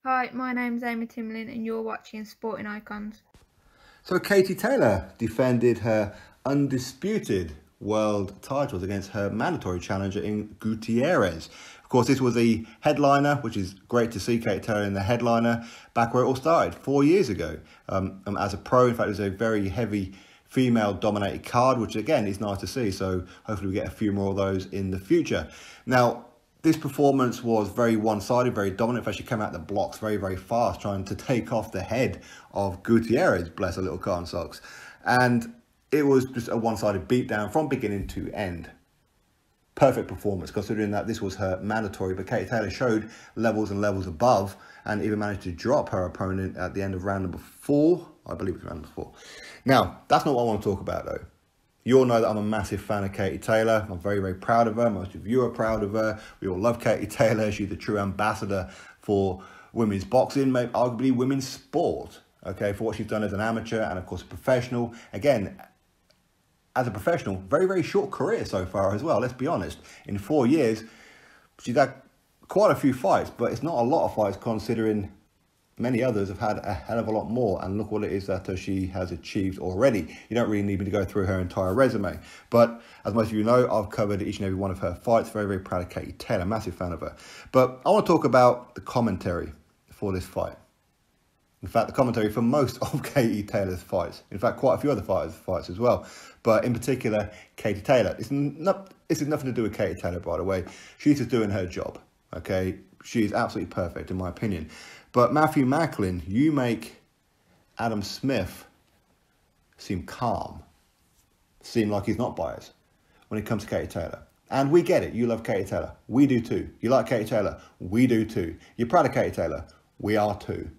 Hi, my name's Amy Timlin and you're watching Sporting Icons. So Katie Taylor defended her undisputed world titles against her mandatory challenger in Gutierrez. Of course, this was the headliner, which is great to see Katie Taylor in the headliner back where it all started 4 years ago. As a pro, in fact, it was a very heavy female-dominated card, which again is nice to see. So hopefully we get a few more of those in the future. Now, this performance was very one-sided, very dominant. In fact, she came out the blocks very, very fast, trying to take off the head of Gutierrez, bless her little carn socks. And it was just a one-sided beatdown from beginning to end. Perfect performance, considering that this was her mandatory, but Katie Taylor showed levels and levels above and even managed to drop her opponent at the end of round number 4. I believe it was round number 4. Now, that's not what I want to talk about, though. You all know that I'm a massive fan of Katie Taylor. I'm very, very proud of her. Most of you are proud of her. We all love Katie Taylor. She's the true ambassador for women's boxing, maybe arguably women's sport, okay, for what she's done as an amateur and, of course, a professional. Again, as a professional, very, very short career so far as well. Let's be honest. In 4 years, she's had quite a few fights, but it's not a lot of fights considering many others have had a hell of a lot more, and look what it is that she has achieved already. You don't really need me to go through her entire resume, but as most of you know, I've covered each and every one of her fights. Very, very proud of Katie Taylor, massive fan of her. But I want to talk about the commentary for this fight. In fact, the commentary for most of Katie Taylor's fights. In fact, quite a few other fights as well. But in particular, Katie Taylor. This is nothing to do with Katie Taylor, by the way. She's just doing her job, okay? She's absolutely perfect, in my opinion. But Matthew Macklin, you make Adam Smith seem calm, seem like he's not biased when it comes to Katie Taylor. And we get it. You love Katie Taylor. We do too. You like Katie Taylor. We do too. You're proud of Katie Taylor. We are too.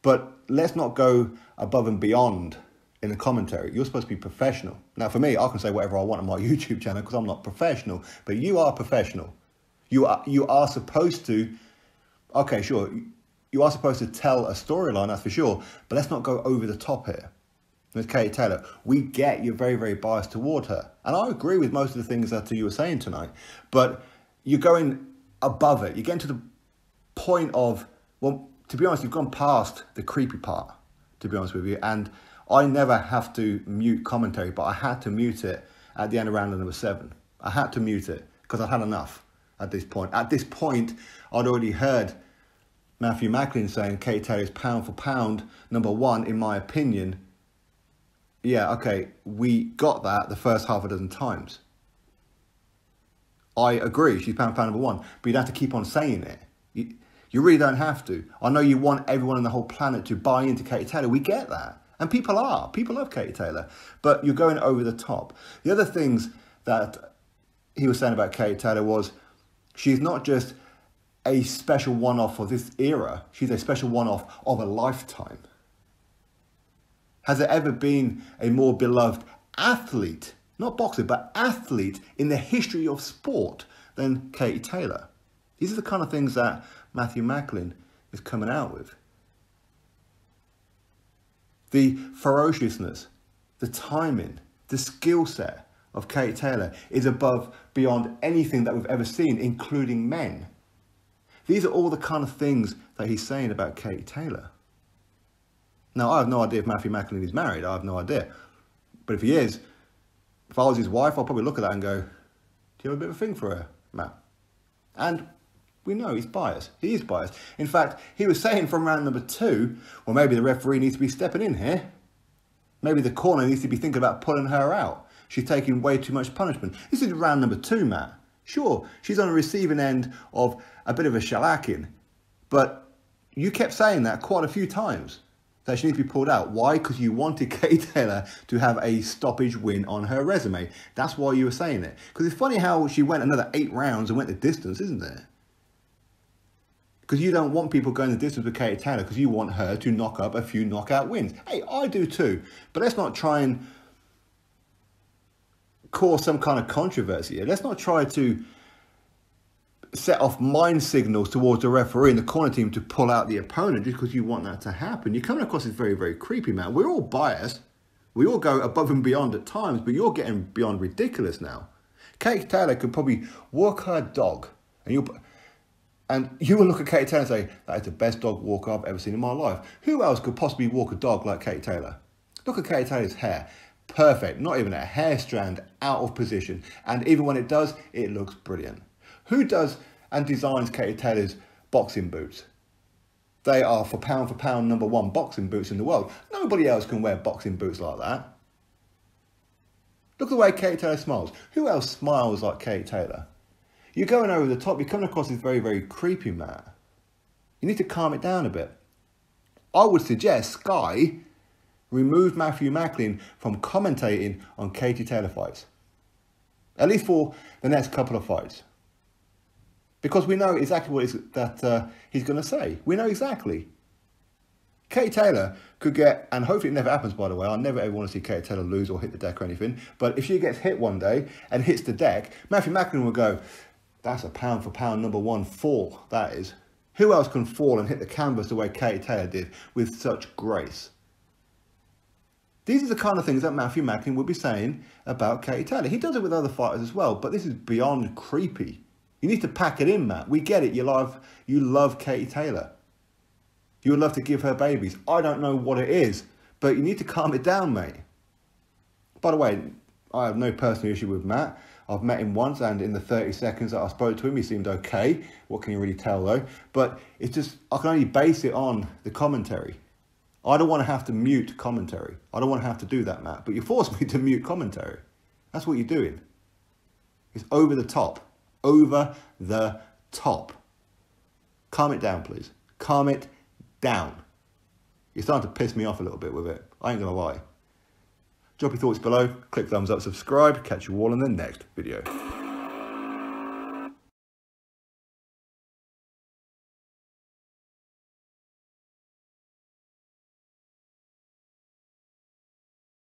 But let's not go above and beyond in the commentary. You're supposed to be professional. Now, for me, I can say whatever I want on my YouTube channel because I'm not professional. But you are professional. You are supposed to... Okay, sure, you are supposed to tell a storyline, that's for sure, but let's not go over the top here. With Katie Taylor, we get you're very, very biased toward her. And I agree with most of the things that you were saying tonight, but you're going above it. You're getting to the point of, well, to be honest, you've gone past the creepy part, to be honest with you. And I never have to mute commentary, but I had to mute it at the end of round number 7. I had to mute it because I'd had enough. At this point, I'd already heard Matthew Macklin saying Katie Taylor is pound for pound #1, in my opinion. Yeah, okay, we got that the first half a dozen times. I agree, she's pound for pound #1, but you don't have to keep on saying it. You really don't have to. I know you want everyone on the whole planet to buy into Katie Taylor. We get that. And people love Katie Taylor, but you're going over the top. The other things that he was saying about Katie Taylor was, she's not just a special one-off for this era. She's a special one-off of a lifetime. Has there ever been a more beloved athlete, not boxer, but athlete in the history of sport than Katie Taylor? These are the kind of things that Matthew Macklin is coming out with. The ferociousness, the timing, the skill set of Katie Taylor is above beyond anything that we've ever seen, including men. These are all the kind of things that he's saying about Katie Taylor. Now, I have no idea if Matthew Macklin is married. I have no idea. But if he is, if I was his wife, I'll probably look at that and go, do you have a bit of a thing for her, Matt? And we know he's biased. He is biased. In fact, he was saying from round number 2, well, maybe the referee needs to be stepping in here. Maybe the corner needs to be thinking about pulling her out. She's taking way too much punishment. This is round number 2, Matt. Sure, she's on the receiving end of a bit of a shellacking. But you kept saying that quite a few times, that she needs to be pulled out. Why? Because you wanted Katie Taylor to have a stoppage win on her resume. That's why you were saying it. Because it's funny how she went another 8 rounds and went the distance, isn't there? Because you don't want people going the distance with Katie Taylor because you want her to knock up a few knockout wins. Hey, I do too. But let's not try and cause some kind of controversy here. Let's not try to set off mind signals towards the referee and the corner team to pull out the opponent just because you want that to happen. You're coming across as very, very creepy, man. We're all biased. We all go above and beyond at times, but you're getting beyond ridiculous now. Katie Taylor could probably walk her dog and And you will look at Katie Taylor and say, that is the best dog walker I've ever seen in my life. Who else could possibly walk a dog like Katie Taylor? Look at Katie Taylor's hair. Perfect, not even a hair strand out of position. And even when it does, it looks brilliant. Who does and designs Katie Taylor's boxing boots? They are for pound #1 boxing boots in the world. Nobody else can wear boxing boots like that. Look at the way Katie Taylor smiles. Who else smiles like Katie Taylor? You're going over the top. You're coming across as very, very creepy, Matt. You need to calm it down a bit. I would suggest Sky remove Matthew Macklin from commentating on Katie Taylor fights. At least for the next couple of fights. Because we know exactly what it is that he's going to say. We know exactly. Katie Taylor could get, and hopefully it never happens, by the way. I never ever want to see Katie Taylor lose or hit the deck or anything. But if she gets hit one day and hits the deck, Matthew Macklin will go, that's a pound #1 fall, that is. Who else can fall and hit the canvas the way Katie Taylor did with such grace? These are the kind of things that Matthew Macklin would be saying about Katie Taylor. He does it with other fighters as well, but this is beyond creepy. You need to pack it in, Matt. We get it. You love Katie Taylor. You would love to give her babies. I don't know what it is, but you need to calm it down, mate. By the way, I have no personal issue with Matt. I've met him once, and in the 30 seconds that I spoke to him, he seemed okay. What can you really tell, though? But it's just, I can only base it on the commentary. I don't want to have to mute commentary. I don't want to have to do that, Matt. But you forced me to mute commentary. That's what you're doing. It's over the top. Over the top. Calm it down, please. Calm it down. You're starting to piss me off a little bit with it. I ain't gonna lie. Drop your thoughts below. Click thumbs up, subscribe. Catch you all in the next video.